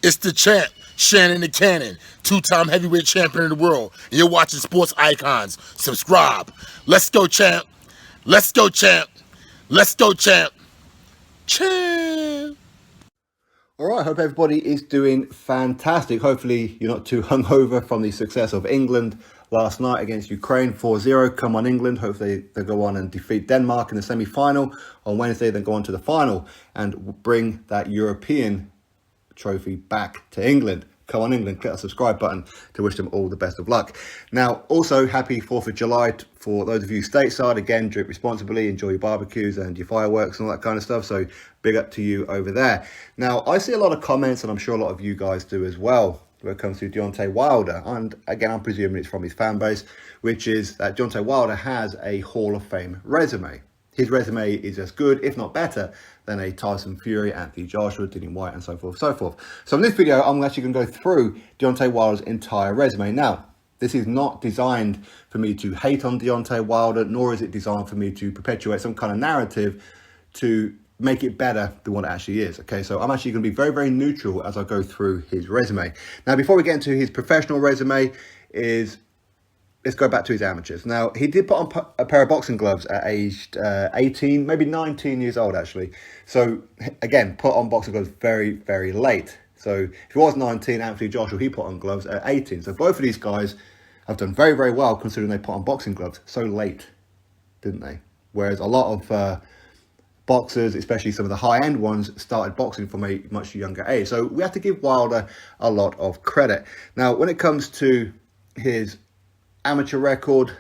It's the champ, Shannon the Cannon, two-time heavyweight champion of the world. And you're watching Sports Icons. Subscribe. Let's go, champ. Let's go, champ. Let's go, champ. Champ. All right, hope everybody is doing fantastic. Hopefully you're not too hungover from the success of England last night against Ukraine 4-0. Come on, England. Hopefully they go on and defeat Denmark in the semi-final on Wednesday, then go on to the final and bring that European trophy back to England. Come on, England, click that subscribe button to wish them all the best of luck. Now, also happy 4th of July for those of you stateside. Again, drink responsibly, enjoy your barbecues and your fireworks and all that kind of stuff. So big up to you over there. Now, I see a lot of comments, and I'm sure a lot of you guys do as well, when it comes to Deontay Wilder. And again, I'm presuming it's from his fan base, which is that Deontay Wilder has a Hall of Fame resume. His resume is as good, if not better, than a Tyson Fury, Anthony Joshua, Dillian Whyte, and so forth, so forth. So in this video, I'm actually going to go through Deontay Wilder's entire resume. Now, this is not designed for me to hate on Deontay Wilder, nor is it designed for me to perpetuate some kind of narrative to make it better than what it actually is. Okay, so I'm actually going to be very, very neutral as I go through his resume. Now, before we get into his professional resume, let's go back to his amateurs. Now, he did put on a pair of boxing gloves at aged 18, maybe 19 years old, actually. So, again, put on boxing gloves very, very late. So, if he was 19, Anthony Joshua, he put on gloves at 18. So, both of these guys have done very, very well considering they put on boxing gloves so late, didn't they? Whereas a lot of boxers, especially some of the high-end ones, started boxing from a much younger age. So, we have to give Wilder a lot of credit. Now, when it comes to his amateur record,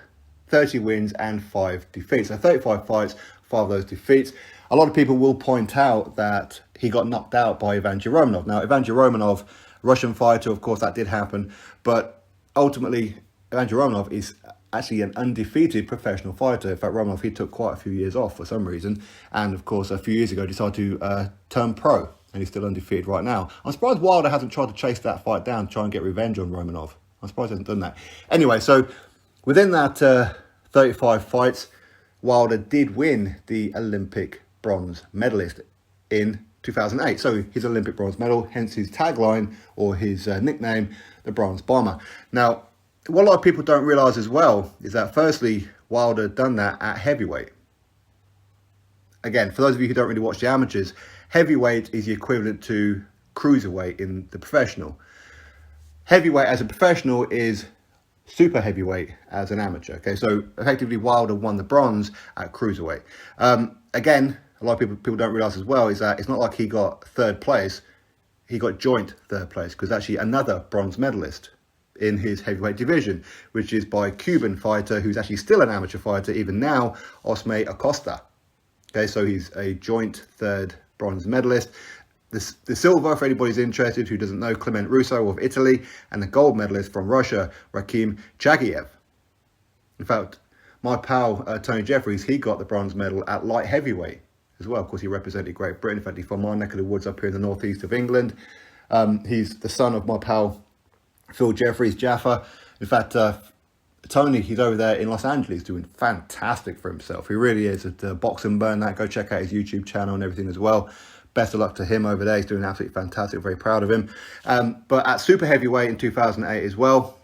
30 wins and 5 defeats. So 35 fights, 5 of those defeats. A lot of people will point out that he got knocked out by Evander Romanov. Now, Evander Romanov, Russian fighter, of course, that did happen. But ultimately, Evander Romanov is actually an undefeated professional fighter. In fact, Romanov, he took quite a few years off for some reason. And, of course, a few years ago, decided to turn pro. And he's still undefeated right now. I'm surprised Wilder hasn't tried to chase that fight down, try and get revenge on Romanov. I'm surprised he hasn't done that. Anyway, so within that 35 fights, Wilder did win the Olympic bronze medalist in 2008. So his Olympic bronze medal, hence his tagline or his nickname, the Bronze Bomber. Now, what a lot of people don't realise as well is that firstly, Wilder done that at heavyweight. Again, for those of you who don't really watch the amateurs, heavyweight is the equivalent to cruiserweight in the professional. Heavyweight as a professional is super heavyweight as an amateur. Okay, so effectively Wilder won the bronze at cruiserweight. Again, a lot of people don't realise as well is that it's not like he got third place. He got joint third place because actually another bronze medalist in his heavyweight division, which is by Cuban fighter who's actually still an amateur fighter even now, Osme Acosta. Okay, so he's a joint third bronze medalist. The silver, for anybody's interested who doesn't know, Clement Russo of Italy, and the gold medalist from Russia, Rakhim Chagiev. In fact, my pal Tony Jeffries, he got the bronze medal at light heavyweight as well. Of course, he represented Great Britain. In fact, he's from my neck of the woods up here in the northeast of England. He's the son of my pal Phil Jeffries, Jaffa. In fact, Tony, he's over there in Los Angeles doing fantastic for himself. He really is. At Box and Burn that. Go check out his YouTube channel and everything as well. Best of luck to him over there. He's doing absolutely fantastic. Very proud of him. But at super heavyweight in 2008 as well,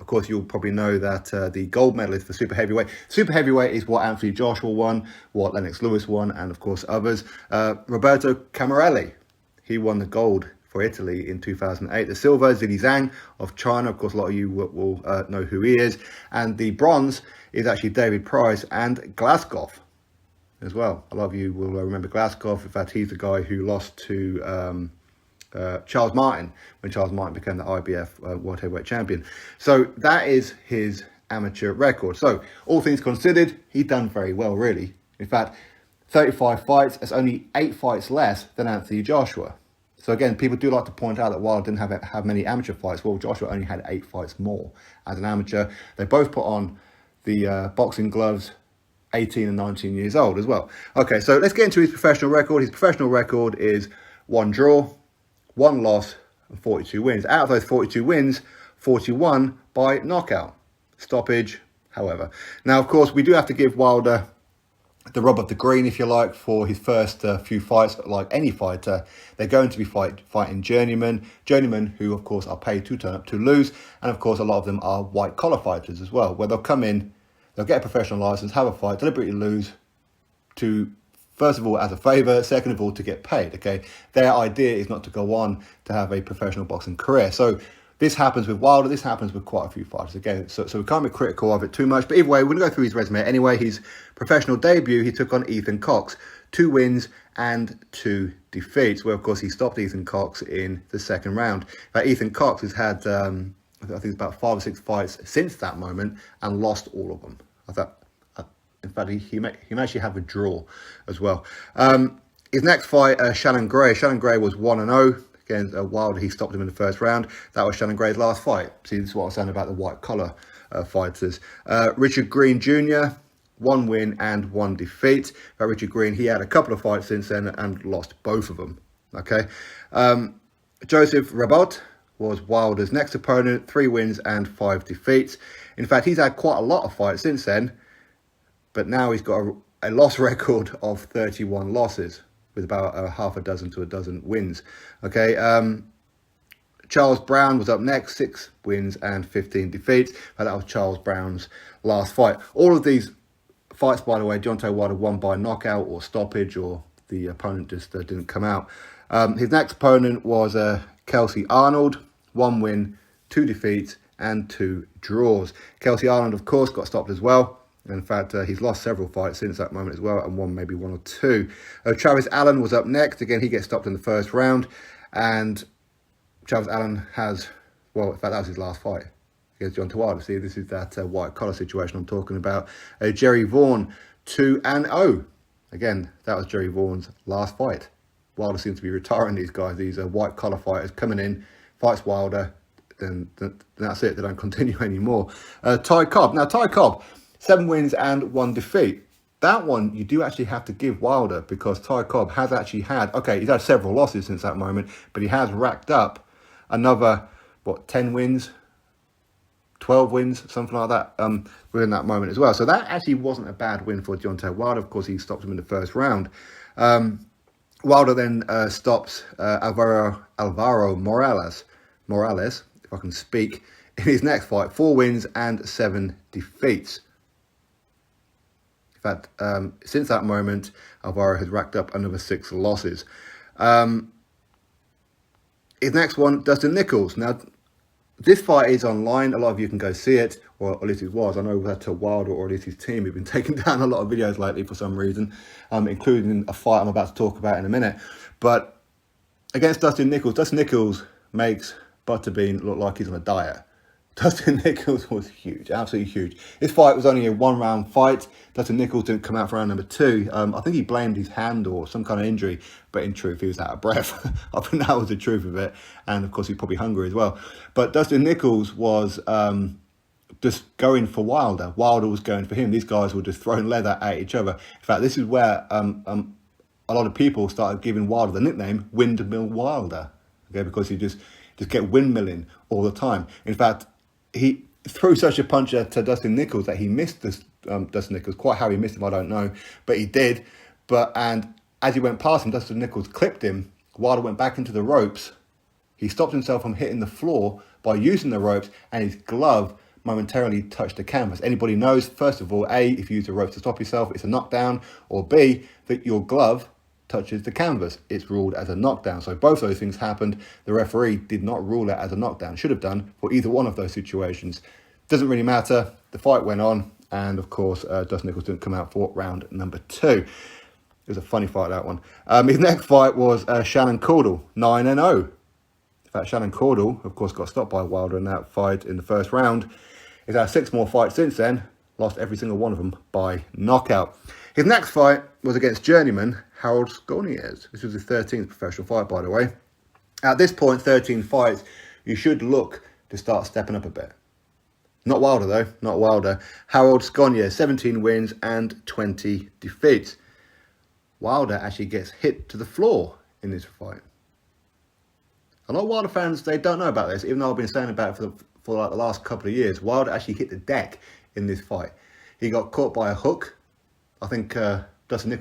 of course, you'll probably know that the gold medalist for super heavyweight. Super heavyweight is what Anthony Joshua won, what Lennox Lewis won, and of course others. Roberto Camarelli, he won the gold for Italy in 2008. The silver, Zili Zhang of China. Of course, a lot of you will know who he is. And the bronze is actually David Price and Glasgow as well. A lot of you will remember Glasgow. In fact, he's the guy who lost to Charles Martin when Charles Martin became the IBF World Heavyweight Champion. So that is his amateur record. So all things considered, he's done very well, really. In fact, 35 fights, that's only 8 fights less than Anthony Joshua. So again, people do like to point out that Wilder didn't have many amateur fights. Well, Joshua only had 8 fights more as an amateur. They both put on the boxing gloves 18 and 19 years old as well. Okay, so let's get into his professional record. His professional record is 1 draw, 1 loss, and 42 wins. Out of those 42 wins, 41 by knockout. Stoppage, however. Now, of course, we do have to give Wilder the rub of the green, if you like, for his first few fights. Like any fighter, they're going to be fighting journeymen who, of course, are paid to turn up to lose. And, of course, a lot of them are white-collar fighters as well, where they'll come in, they'll get a professional license, have a fight, deliberately lose to, first of all, as a favour, second of all, to get paid, okay? Their idea is not to go on to have a professional boxing career. So this happens with Wilder, this happens with quite a few fighters, again, so we can't be critical of it too much. But either way, we're going to go through his resume anyway. His professional debut, he took on Ethan Cox, 2 wins and 2 defeats, where, of course, he stopped Ethan Cox in the second round. Ethan Cox has had, I think it's about 5 or 6 fights since that moment and lost all of them. In fact, he may actually have a draw as well. His next fight, Shannon Gray. Shannon Gray was 1-0 against Wilder. He stopped him in the first round. That was Shannon Gray's last fight. See, this is what I was saying about the white-collar fighters. Richard Green Jr., 1 win and 1 defeat. Richard Green, he had a couple of fights since then and lost both of them. Okay. Joseph Rabot was Wilder's next opponent, 3 wins and 5 defeats. In fact, he's had quite a lot of fights since then, but now he's got a loss record of 31 losses with about half a dozen to a dozen wins. Okay, Charles Brown was up next, 6 wins and 15 defeats. That was Charles Brown's last fight. All of these fights, by the way, Deontay Wilder won by knockout or stoppage, or the opponent just didn't come out. His next opponent was Kelsey Arnold, 1 win, 2 defeats and 2 draws. Kelsey Arnold, of course, got stopped as well. In fact, he's lost several fights since that moment as well, and won maybe 1 or 2. Travis Allen was up next. Again, he gets stopped in the first round. And Travis Allen has, well, in fact, that was his last fight against Deontay Wilder. See, this is that white-collar situation I'm talking about. Jerry Vaughan, 2-0. Again, that was Jerry Vaughan's last fight. Wilder seems to be retiring these guys. These are white-collar fighters coming in, fights Wilder, then that's it. They don't continue anymore. Ty Cobb. Now, Ty Cobb, 7 wins and 1 defeat. That one, you do actually have to give Wilder, because Ty Cobb has actually had, okay, he's had several losses since that moment, but he has racked up another, 10 wins, 12 wins, something like that, within that moment as well. So that actually wasn't a bad win for Deontay Wilder. Of course, he stopped him in the first round. Wilder then stops Alvaro Morales, if I can speak, in his next fight, 4 wins and 7 defeats. In fact, since that moment, Alvaro has racked up another 6 losses. His next one, Dustin Nichols. Now, this fight is online. A lot of you can go see it, or at least it was. I know that Wilder, or at least his team, have been taking down a lot of videos lately for some reason, including a fight I'm about to talk about in a minute. But against Dustin Nichols makes Butterbean look like he's on a diet. Dustin Nichols was huge, absolutely huge. This fight was only a 1-round fight. Dustin Nichols didn't come out for round number 2. I think he blamed his hand or some kind of injury, but in truth, he was out of breath. I think that was the truth of it. And of course, he's probably hungry as well. But Dustin Nichols was just going for Wilder. Wilder was going for him. These guys were just throwing leather at each other. In fact, this is where a lot of people started giving Wilder the nickname Windmill Wilder, okay, because he just kept windmilling all the time. In fact, he threw such a punch to Dustin Nichols that he missed this, Dustin Nichols. Quite how he missed him, I don't know, but he did. And as he went past him, Dustin Nichols clipped him. Wilder went back into the ropes. He stopped himself from hitting the floor by using the ropes, and his glove momentarily touched the canvas. Anybody knows, first of all, A, if you use the ropes to stop yourself, it's a knockdown, or B, that your glove touches the canvas, it's ruled as a knockdown. So both those things happened. The referee did not rule it as a knockdown. Should have done for either one of those situations. Doesn't really matter. The fight went on, and of course, Dustin Nichols didn't come out for round number 2. It was a funny fight, that one. His next fight was Shannon Caudle, 9-0. In fact, Shannon Caudle, of course, got stopped by Wilder in that fight in the first round. He's had 6 more fights since then, lost every single one of them by knockout. His next fight was against journeyman Harold Sconiers. This was his 13th professional fight, by the way. At this point, 13 fights, you should look to start stepping up a bit. Not Wilder, though. Not Wilder. Harold Sconiers, 17 wins and 20 defeats. Wilder actually gets hit to the floor in this fight. A lot of Wilder fans, they don't know about this, even though I've been saying about it for like the last couple of years. Wilder actually hit the deck in this fight. He got caught by a hook. I think Harold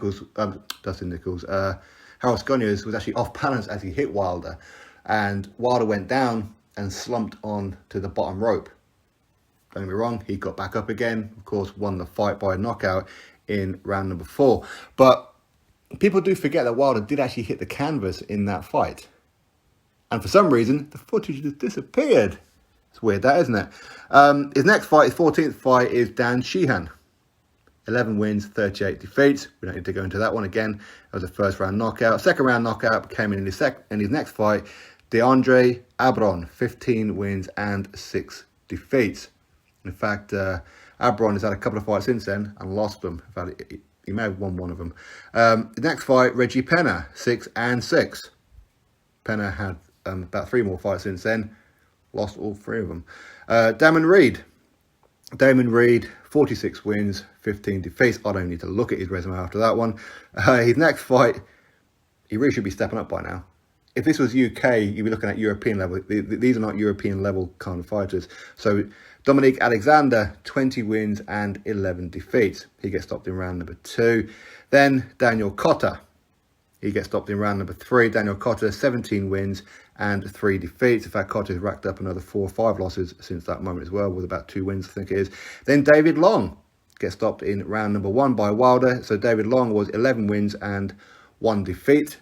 Sconiers was actually off balance as he hit Wilder, and Wilder went down and slumped on to the bottom rope. Don't get me wrong, he got back up again, of course won the fight by a knockout in round number 4. But people do forget that Wilder did actually hit the canvas in that fight. And for some reason, the footage just disappeared. It's weird, that, isn't it? His next fight, his 14th fight, is Dan Sheehan. 11 wins, 38 defeats. We don't need to go into that one again. That was a first round knockout. Second round knockout came in his next fight. Deandre Abron, 15 wins and 6 defeats. In fact, Abron has had a couple of fights since then and lost them. In fact, he may have won one of them. The next fight, Reggie Penna, 6 and 6. Penna had about 3 more fights since then. Lost all 3 of them. Damon Reed, 46 wins, 15 defeats. I don't need to look at his resume after that one. His next fight, he really should be stepping up by now. If this was UK, you'd be looking at European level. These are not European level kind of fighters. So Dominic Alexander, 20 wins and 11 defeats. He gets stopped in round number 2. Then Daniel Cotter. He gets stopped in round number 3. Daniel Cotter, 17 wins and 3 defeats. In fact, Cotter's racked up another 4 or 5 losses since that moment as well, with about 2 wins, I think it is. Then David Long gets stopped in round number 1 by Wilder. So David Long was 11 wins and 1 defeat.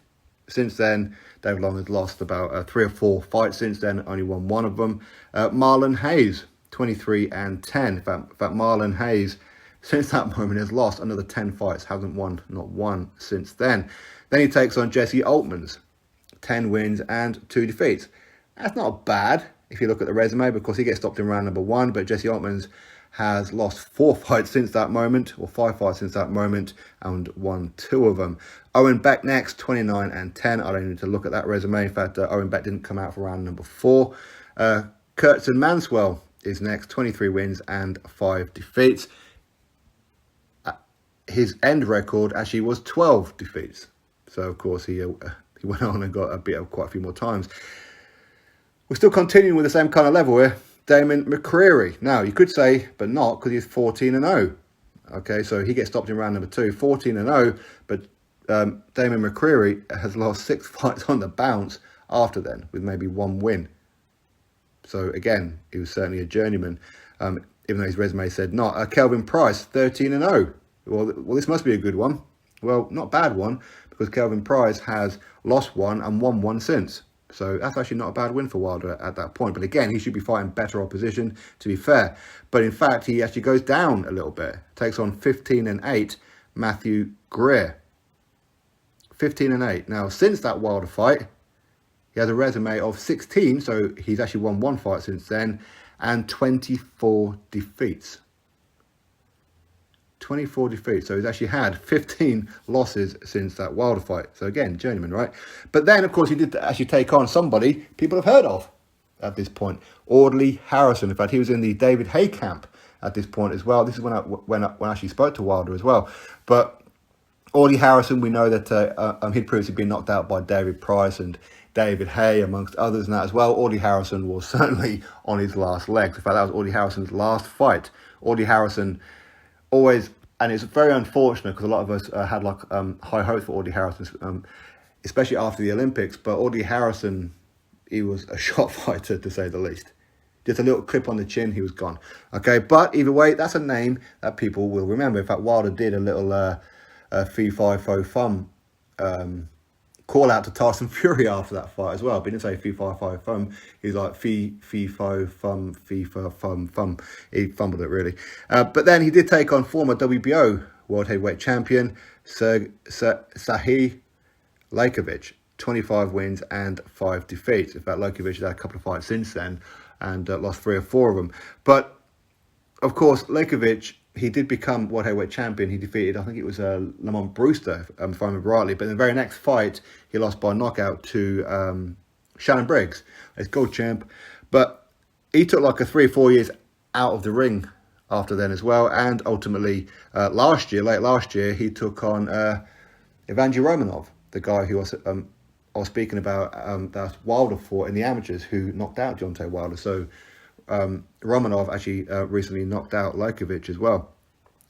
Since then, David Long has lost about 3 or 4 fights since then, only won 1 of them. Marlon Hayes, 23 and 10. In fact, Marlon Hayes, since that moment, has lost another 10 fights, hasn't won not 1 since then. Then he takes on Jesse Altmans, 10 wins and 2 defeats. That's not bad if you look at the resume, because he gets stopped in round number 1, but Jesse Altmans has lost 4 fights since that moment, or 5 fights since that moment, and won 2 of them. Owen Beck next, 29 and 10. I don't need to look at that resume. In fact, Owen Beck didn't come out for round number 4. Kurtzman Manswell is next, 23 wins and 5 defeats. His end record actually was 12 defeats. So, of course, he went on and got beat up quite a few more times. We're still continuing with the same kind of level here. Damon McCreary. Now, you could say, but not, because he's 14 and 0. Okay, so he gets stopped in round number 2, 14 and 0. But Damon McCreary has lost 6 fights on the bounce after then, with maybe 1 win. So, again, he was certainly a journeyman, even though his resume said not. Kelvin Price, 13 and 0. Well, this must be a good one. Well, not a bad one, because Kelvin Price has lost 1 and won 1 since. So that's actually not a bad win for Wilder at that point. But again, he should be fighting better opposition, to be fair. But in fact, he actually goes down a little bit. Takes on 15 and 8 Matthew Greer. 15 and 8. Now, since that Wilder fight, he has a resume of 16. So he's actually won 1 fight since then. And 24 defeats. 24 defeats. So he's actually had 15 losses since that Wilder fight. So again, journeyman, right? But then, of course, he did actually take on somebody people have heard of at this point. Audley Harrison. In fact, he was in the David Haye camp at this point as well. This is when I actually spoke to Wilder as well. But Audley Harrison, we know that he'd previously been knocked out by David Price and David Haye, amongst others, and that as well. Audley Harrison was certainly on his last legs. In fact, that was Audley Harrison's last fight. Audley Harrison always, and it's very unfortunate because a lot of us had high hopes for Audley Harrison, especially after the Olympics. But Audley Harrison, he was a shot fighter, to say the least. Just a little clip on the chin, he was gone. Okay, but either way, that's a name that people will remember. In fact, Wilder did a little fee fi fo fum call out to Tyson Fury after that fight as well. But he didn't say fee fi fo fum. He's like fee fo fum, fee fo fum fum. He fumbled it really. But then he did take on former WBO World Heavyweight Champion Sahi Lakovic. 25 wins and 5 defeats. In fact, Lakovic has had a couple of fights since then and lost 3 or 4 of them. But of course, Lakovic, he did become World Heavyweight Champion. He defeated, I think it was Lamont Brewster, if I remember rightly. But in the very next fight, he lost by knockout to Shannon Briggs, his gold champ. But he took like a 3 or 4 years out of the ring after then as well. And ultimately, late last year, he took on Evander Romanov, the guy who I was speaking about that Wilder fought in the amateurs, who knocked out Deontay Wilder. So Romanov actually recently knocked out Lakovic as well.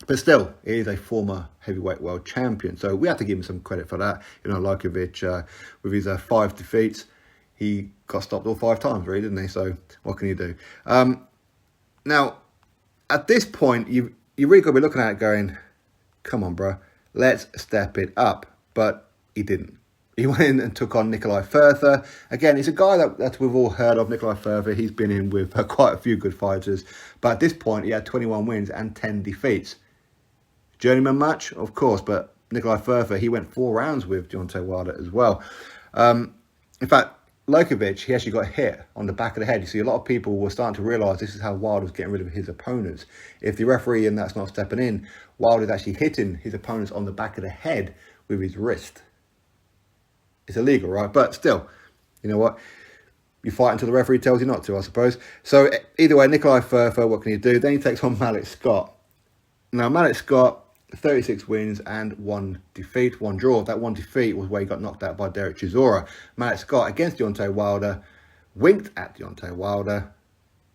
But still, he is a former heavyweight world champion. So we have to give him some credit for that. Lajkovic, with his 5 defeats, he got stopped all 5 times, really, didn't he? So what can you do? Now, at this point, you really got to be looking at it going, come on, bro, let's step it up. But he didn't. He went in and took on Nikolai Further. Again, he's a guy that we've all heard of, Nikolai Further. He's been in with quite a few good fighters. But at this point, he had 21 wins and 10 defeats. Journeyman match, of course, but Nikolai Further, he went 4 rounds with Deontay Wilder as well. In fact, Lajkovic, he actually got hit on the back of the head. You see, a lot of people were starting to realise this is how Wilder was getting rid of his opponents. If the referee and that's not stepping in, Wilder's actually hitting his opponents on the back of the head with his wrist. It's illegal, right? But still, you know what? You fight until the referee tells you not to, I suppose. So either way, Nikolai Further, what can you do? Then he takes on Malik Scott. Now, Malik Scott, 36 wins and 1 defeat, 1 draw. That 1 defeat was where he got knocked out by Derek Chisora. Malik Scott against Deontay Wilder, winked at Deontay Wilder.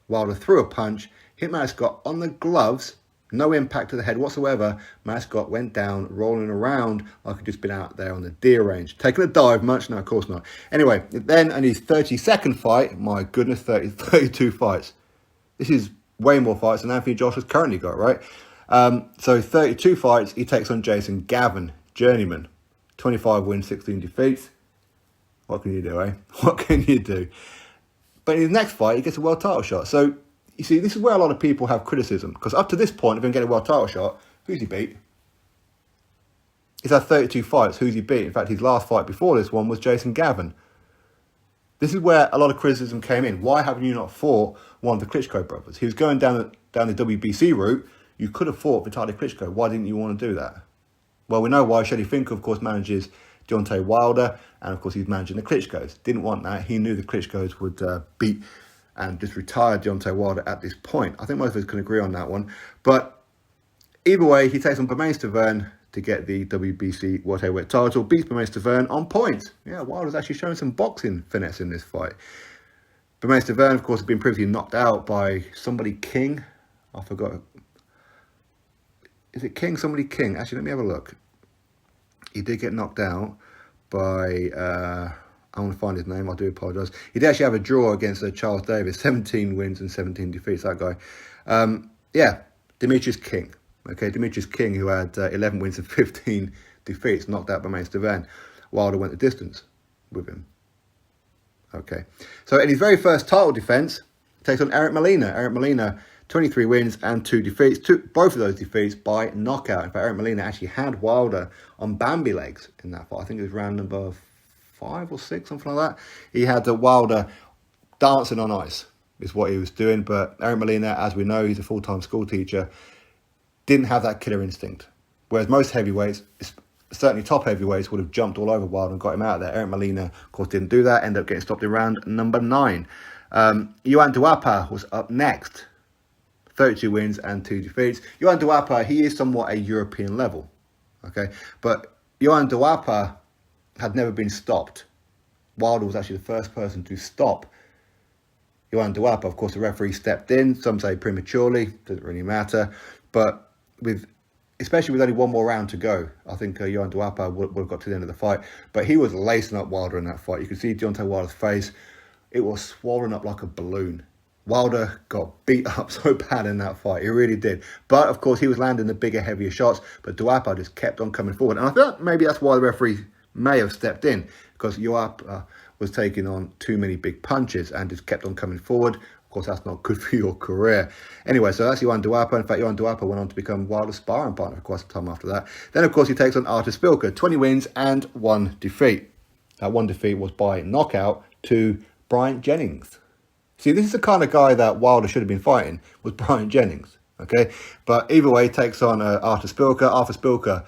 Wilder threw a punch, hit Malik Scott on the gloves, no impact to the head whatsoever. Malik Scott went down, rolling around like he'd just been out there on the deer range. Taking a dive much? No, of course not. Anyway, then in his 32nd fight, my goodness, 32 fights. This is way more fights than Anthony Joshua's currently got, right? So 32 fights, he takes on Jason Gavin, journeyman. 25 wins, 16 defeats. What can you do, eh? What can you do? But in his next fight, he gets a world title shot. So, you see, this is where a lot of people have criticism. Because up to this point, of him getting a world title shot, who's he beat? He's had 32 fights. Who's he beat? In fact, his last fight before this one was Jason Gavin. This is where a lot of criticism came in. Why haven't you not fought one of the Klitschko brothers? He was going down the WBC route. You could have fought Vitaly Klitschko. Why didn't you want to do that? Well, we know why. Shelley Finkel, of course, manages Deontay Wilder. And, of course, he's managing the Klitschkos. Didn't want that. He knew the Klitschkos would beat and just retire Deontay Wilder at this point. I think most of us can agree on that one. But either way, he takes on Bermane Stiverne to get the WBC World Heavyweight title. Beats Bermane Stiverne on points. Yeah, Wilder's actually showing some boxing finesse in this fight. Bermane Stiverne, of course, has been previously knocked out by somebody King. I forgot. Is it King? Somebody King. Actually, let me have a look. He did get knocked out by... I want to find his name. I do apologise. He did actually have a draw against Charles Davis. 17 wins and 17 defeats, that guy. Yeah, Demetrius King. Okay, Demetrius King, who had 11 wins and 15 defeats, knocked out by Bermane Stiverne. Wilder went the distance with him. Okay. So in his very first title defence, takes on Eric Molina. Eric Molina, 23 wins and 2 defeats. Took both of those defeats by knockout. In fact, Eric Molina actually had Wilder on Bambi legs in that fight. I think it was round number 5 or 6, something like that. He had Wilder dancing on ice, is what he was doing. But Eric Molina, as we know, he's a full-time school teacher, didn't have that killer instinct. Whereas most heavyweights, certainly top heavyweights, would have jumped all over Wilder and got him out of there. Eric Molina, of course, didn't do that. Ended up getting stopped in round number 9. Johan Duapa was up next. 32 wins and 2 defeats. Johan Duapa, he is somewhat a European level. Okay, but Johan Duapa had never been stopped. Wilder was actually the first person to stop Johan Duapa. Of course, the referee stepped in. Some say prematurely. Doesn't really matter. But especially with only one more round to go, I think Johan Duapa would have got to the end of the fight. But he was lacing up Wilder in that fight. You could see Deontay Wilder's face. It was swollen up like a balloon. Wilder got beat up so bad in that fight. He really did. But, of course, he was landing the bigger, heavier shots. But Duapa just kept on coming forward. And I thought maybe that's why the referee may have stepped in. Because Duapa was taking on too many big punches and just kept on coming forward. Of course, that's not good for your career. Anyway, so that's Johan Duapa. In fact, Johan Duapa went on to become Wilder's sparring partner for quite some time after that. Then, of course, he takes on Artur Szpilka. 20 wins and 1 defeat. That 1 defeat was by knockout to Bryant Jennings. See, this is the kind of guy that Wilder should have been fighting, was Bryant Jennings. Okay? But either way, he takes on Artur Szpilka. Artur Szpilka,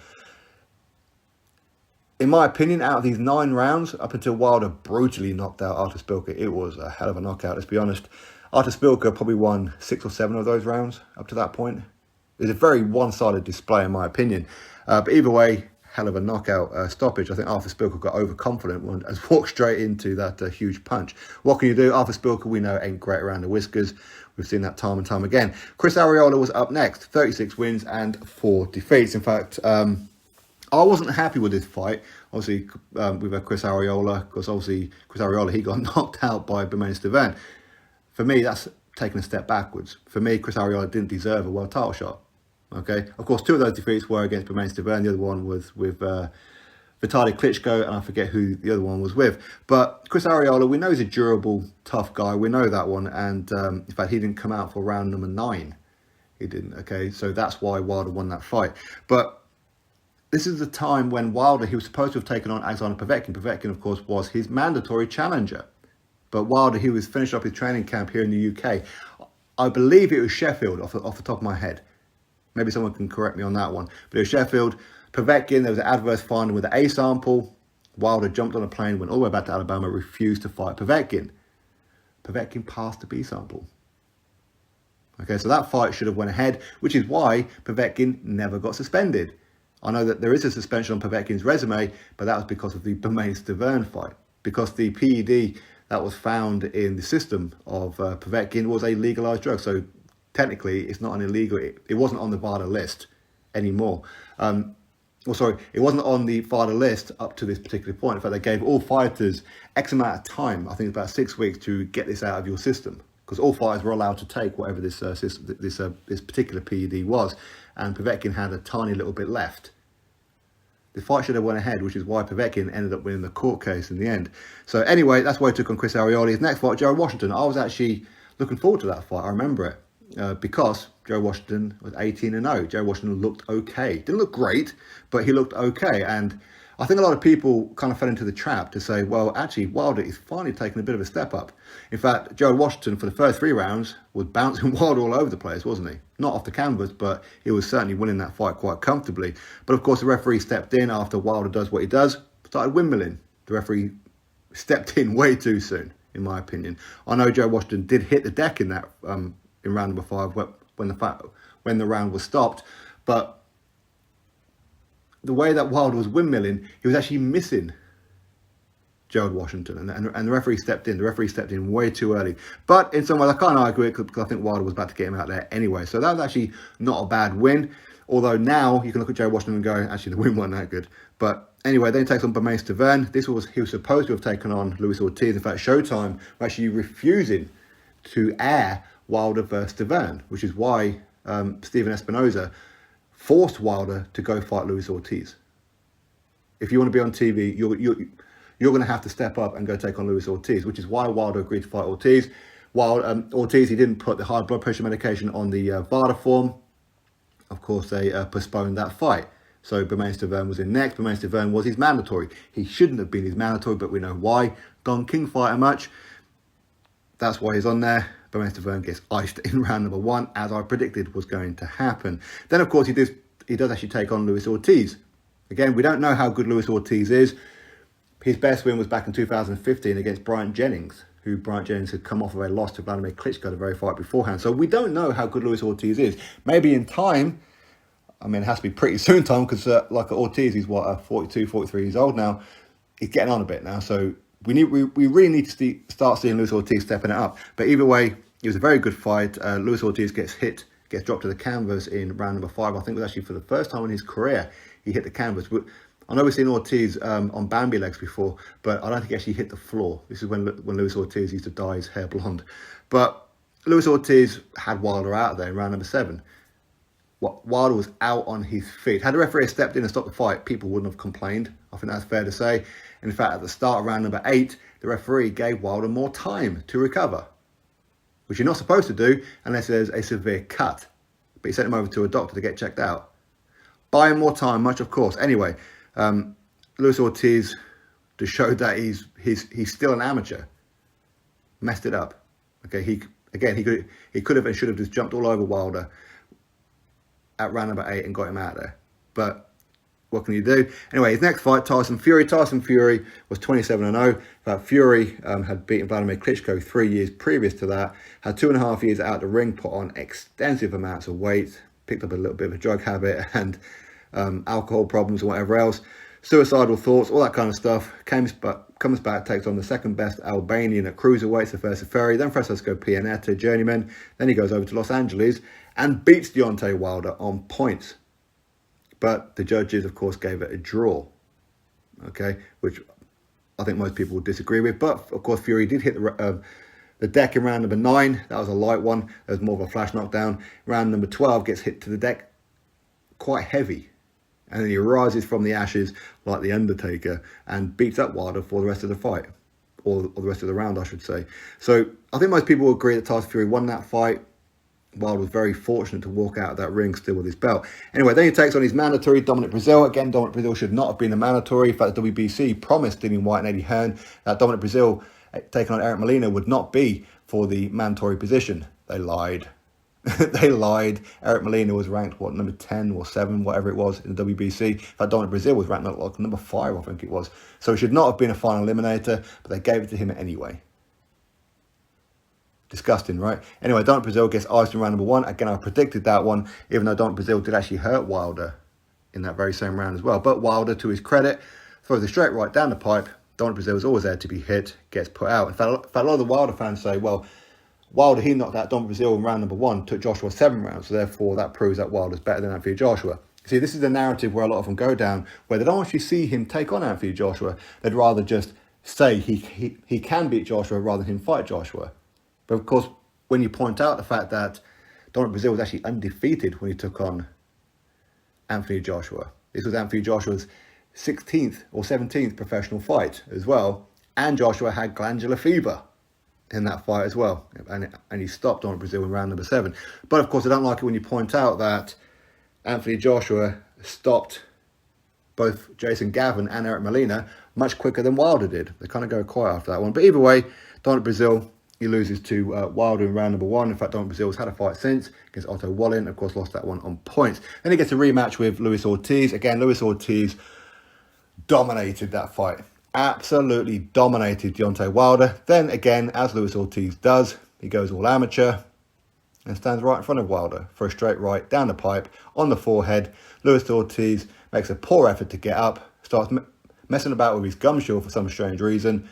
in my opinion, out of these 9 rounds, up until Wilder brutally knocked out Artur Szpilka, it was a hell of a knockout, let's be honest. Artur Szpilka probably won 6 or 7 of those rounds up to that point. It was a very one-sided display, in my opinion. But either way, hell of a knockout stoppage. I think Arthur Spilker got overconfident and walked straight into that huge punch. What can you do? Arthur Spilker, we know, ain't great around the whiskers. We've seen that time and time again. Chris Arreola was up next, 36 wins and 4 defeats. In fact, I wasn't happy with this fight. Obviously, we've had Chris Arreola, because obviously Chris Arreola, he got knocked out by Bermane Stiverne. For me, that's taken a step backwards. For me, Chris Arreola didn't deserve a world title shot. Okay, of course, 2 of those defeats were against Bermane Stiverne. The other one was with Vitaly Klitschko, and I forget who the other one was with. But Chris Arreola, we know he's a durable, tough guy. We know that one. And in fact, he didn't come out for round number 9. He didn't. Okay, so that's why Wilder won that fight. But this is the time when Wilder, he was supposed to have taken on Alexander Povetkin. Povetkin, of course, was his mandatory challenger. But Wilder, he was finished up his training camp here in the UK. I believe it was Sheffield, off the top of my head. Maybe someone can correct me on that one. But it was Sheffield. Povetkin, there was an adverse finding with the A sample. Wilder jumped on a plane, went all the way back to Alabama, refused to fight Povetkin. Povetkin passed the B sample. Okay, so that fight should have went ahead, which is why Povetkin never got suspended. I know that there is a suspension on Povetkin's resume, but that was because of the Bermane Stiverne fight. Because the PED that was found in the system of Povetkin was a legalized drug. So technically, it's not an illegal. It wasn't on the VADA list anymore. It wasn't on the VADA list up to this particular point. In fact, they gave all fighters X amount of time. I think about 6 weeks to get this out of your system, because all fighters were allowed to take whatever this particular PED was, and Povetkin had a tiny little bit left. The fight should have went ahead, which is why Povetkin ended up winning the court case in the end. So anyway, that's why he took on Chris Arreola. His next fight, Gerald Washington. I was actually looking forward to that fight. I remember it because Gerald Washington was 18-0. Gerald Washington looked okay. Didn't look great, but he looked okay. And I think a lot of people kind of fell into the trap to say, well, actually, Wilder is finally taking a bit of a step up. In fact, Gerald Washington, for the first 3 rounds, was bouncing Wilder all over the place, wasn't he? Not off the canvas, but he was certainly winning that fight quite comfortably. But of course, the referee stepped in after Wilder does what he does, started windmilling. The referee stepped in way too soon, in my opinion. I know Gerald Washington did hit the deck in that in round number 5 when the round was stopped, but the way that Wilder was windmilling, he was actually missing Gerald Washington, and the referee stepped in. The referee stepped in way too early. But in some ways, I can't argue it, because I think Wilder was about to get him out there anyway. So that was actually not a bad win. Although now you can look at Gerald Washington and go, actually, the win wasn't that good. But anyway, then he takes on Bermane Stiverne. He was supposed to have taken on Luis Ortiz. In fact, Showtime were actually refusing to air Wilder versus Stiverne, which is why Steven Espinoza forced Wilder to go fight Luis Ortiz. If you want to be on TV, you're going to have to step up and go take on Luis Ortiz, which is why Wilder agreed to fight Ortiz. While Ortiz, he didn't put the high blood pressure medication on the VADA form. Of course, they postponed that fight. So Bermane Stiverne was in next. Bermane Stiverne was his mandatory. He shouldn't have been his mandatory, but we know why. Don King fighter much. That's why he's on there. Bermane Stiverne gets iced in round number 1, as I predicted was going to happen. Then, of course, he does actually take on Luis Ortiz. Again, we don't know how good Luis Ortiz is. His best win was back in 2015 against Bryant Jennings, who Bryant Jennings had come off of a loss to Vladimir Klitschko the very fight beforehand. So we don't know how good Luis Ortiz is. Maybe in time, I mean, it has to be pretty soon time, because like Ortiz, he's 42, 43 years old now. He's getting on a bit now, so we really need to start seeing Luis Ortiz stepping it up. But either way, it was a very good fight. Luis Ortiz gets dropped to the canvas in round number 5. I think it was actually for the first time in his career he hit the canvas. I know we've seen Ortiz on Bambi legs before, but I don't think he actually hit the floor. This is when Luis Ortiz used to dye his hair blonde. But Luis Ortiz had Wilder out there in round number 7. Wilder was out on his feet. Had the referee stepped in and stopped the fight, people wouldn't have complained. I think that's fair to say. And in fact, at the start of round number 8, the referee gave Wilder more time to recover, which you're not supposed to do unless there's a severe cut. But he sent him over to a doctor to get checked out. Buy him more time, much of course. Anyway, Luis Ortiz just showed that he's still an amateur. Messed it up. Okay, he could have and should have just jumped all over Wilder at round number 8 and got him out there. But what can you do? Anyway, his next fight, Tyson Fury. Tyson Fury was 27-0. Fury had beaten Vladimir Klitschko 3 years previous to that. Had 2.5 years out the ring, put on extensive amounts of weight, picked up a little bit of a drug habit, and alcohol problems and whatever else, suicidal thoughts, all that kind of stuff. Comes back, takes on the second best Albanian at cruiserweights, Tyson Fury, then Francesco Pianeta, journeyman. Then he goes over to Los Angeles and beats Deontay Wilder on points. But the judges, of course, gave it a draw, okay, which I think most people would disagree with. But, of course, Fury did hit the deck in round number 9. That was a light one. There was more of a flash knockdown. Round number 12 gets hit to the deck quite heavy. And then he rises from the ashes like The Undertaker and beats up Wilder for the rest of the fight. Or the rest of the round, I should say. So I think most people will agree that Tyson Fury won that fight. Wilder was very fortunate to walk out of that ring still with his belt. Anyway, then he takes on his mandatory, Dominic Breazeale. Again, Dominic Breazeale should not have been a mandatory. In fact, the WBC promised Dillian Whyte and Eddie Hearn that Dominic Breazeale taking on Eric Molina would not be for the mandatory position. They lied. They lied. Eric Molina was ranked, number 10 or 7, whatever it was, in the WBC. In fact, Dominic Breazeale was ranked like number 5, I think it was. So he should not have been a final eliminator, but they gave it to him anyway. Disgusting, right? Anyway, Dominic Breazeale gets iced in round number 1. Again, I predicted that one, even though Dominic Breazeale did actually hurt Wilder in that very same round as well. But Wilder, to his credit, throws a straight right down the pipe. Dominic Breazeale was always there to be hit, gets put out. In fact, a lot of the Wilder fans say, well, Wilder, he knocked out Dominic Breazeale in round number 1, took Joshua 7 rounds, so therefore that proves that Wilder's better than Anthony Joshua. See, this is the narrative where a lot of them go down, where they don't actually see him take on Anthony Joshua. They'd rather just say he can beat Joshua rather than him fight Joshua. But of course, when you point out the fact that Dominic Breazeale was actually undefeated when he took on Anthony Joshua. This was Anthony Joshua's 16th or 17th professional fight as well. And Joshua had glandular fever in that fight as well. And he stopped Dominic Breazeale in round number 7. But of course, I don't like it when you point out that Anthony Joshua stopped both Jason Gavin and Eric Molina much quicker than Wilder did. They kind of go quiet after that one. But either way, Dominic Breazeale, he loses to Wilder in round number 1. In fact, Dominic Breazeale's had a fight since against Otto Wallin. Of course, lost that one on points. Then he gets a rematch with Luis Ortiz. Again, Luis Ortiz dominated that fight. Absolutely dominated Deontay Wilder. Then again, as Luis Ortiz does, he goes all amateur and stands right in front of Wilder for a straight right down the pipe on the forehead. Luis Ortiz makes a poor effort to get up, starts messing about with his gum shield for some strange reason,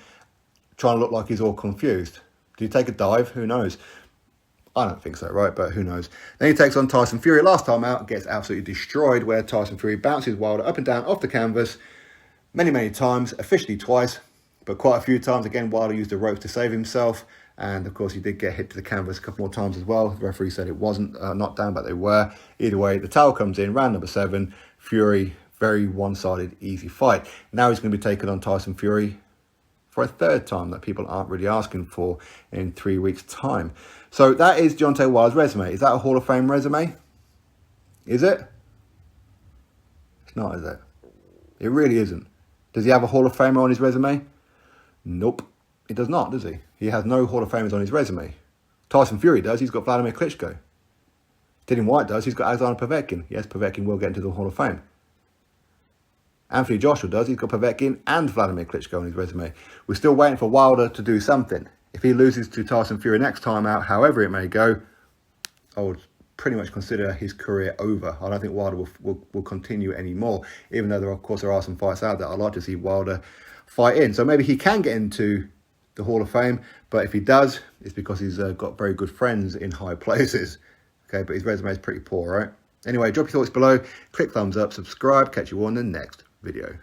trying to look like he's all confused. Did he take a dive? Who knows? I don't think so, right? But who knows? Then he takes on Tyson Fury. Last time out, gets absolutely destroyed, where Tyson Fury bounces Wilder up and down off the canvas many times, officially twice, but quite a few times. Again, Wilder used the ropes to save himself. And of course, he did get hit to the canvas a couple more times as well. The referee said it wasn't knocked down, but they were. Either way, the towel comes in, round number 7. Fury, very one-sided, easy fight. Now he's going to be taking on Tyson Fury for a third time that people aren't really asking for in 3 weeks' time. So that is Deontay Wilder's resume. Is that a Hall of Fame resume? Is it? It's not, is it? It really isn't. Does he have a Hall of Famer on his resume? Nope. He does not, does he? He has no Hall of Famers on his resume. Tyson Fury does. He's got Vladimir Klitschko. Dillian Whyte does. He's got Alexander Povetkin. Yes, Povetkin will get into the Hall of Fame. Anthony Joshua does. He's got Povetkin and Vladimir Klitschko on his resume. We're still waiting for Wilder to do something. If he loses to Tyson Fury next time out, however it may go, I would pretty much consider his career over. I don't think Wilder will continue anymore, even though of course there are some fights out there I'd like to see Wilder fight in. So maybe he can get into the Hall of Fame, but if he does, it's because he's got very good friends in high places. Okay, but his resume is pretty poor, right? Anyway, drop your thoughts below, click thumbs up, subscribe, catch you on the next video.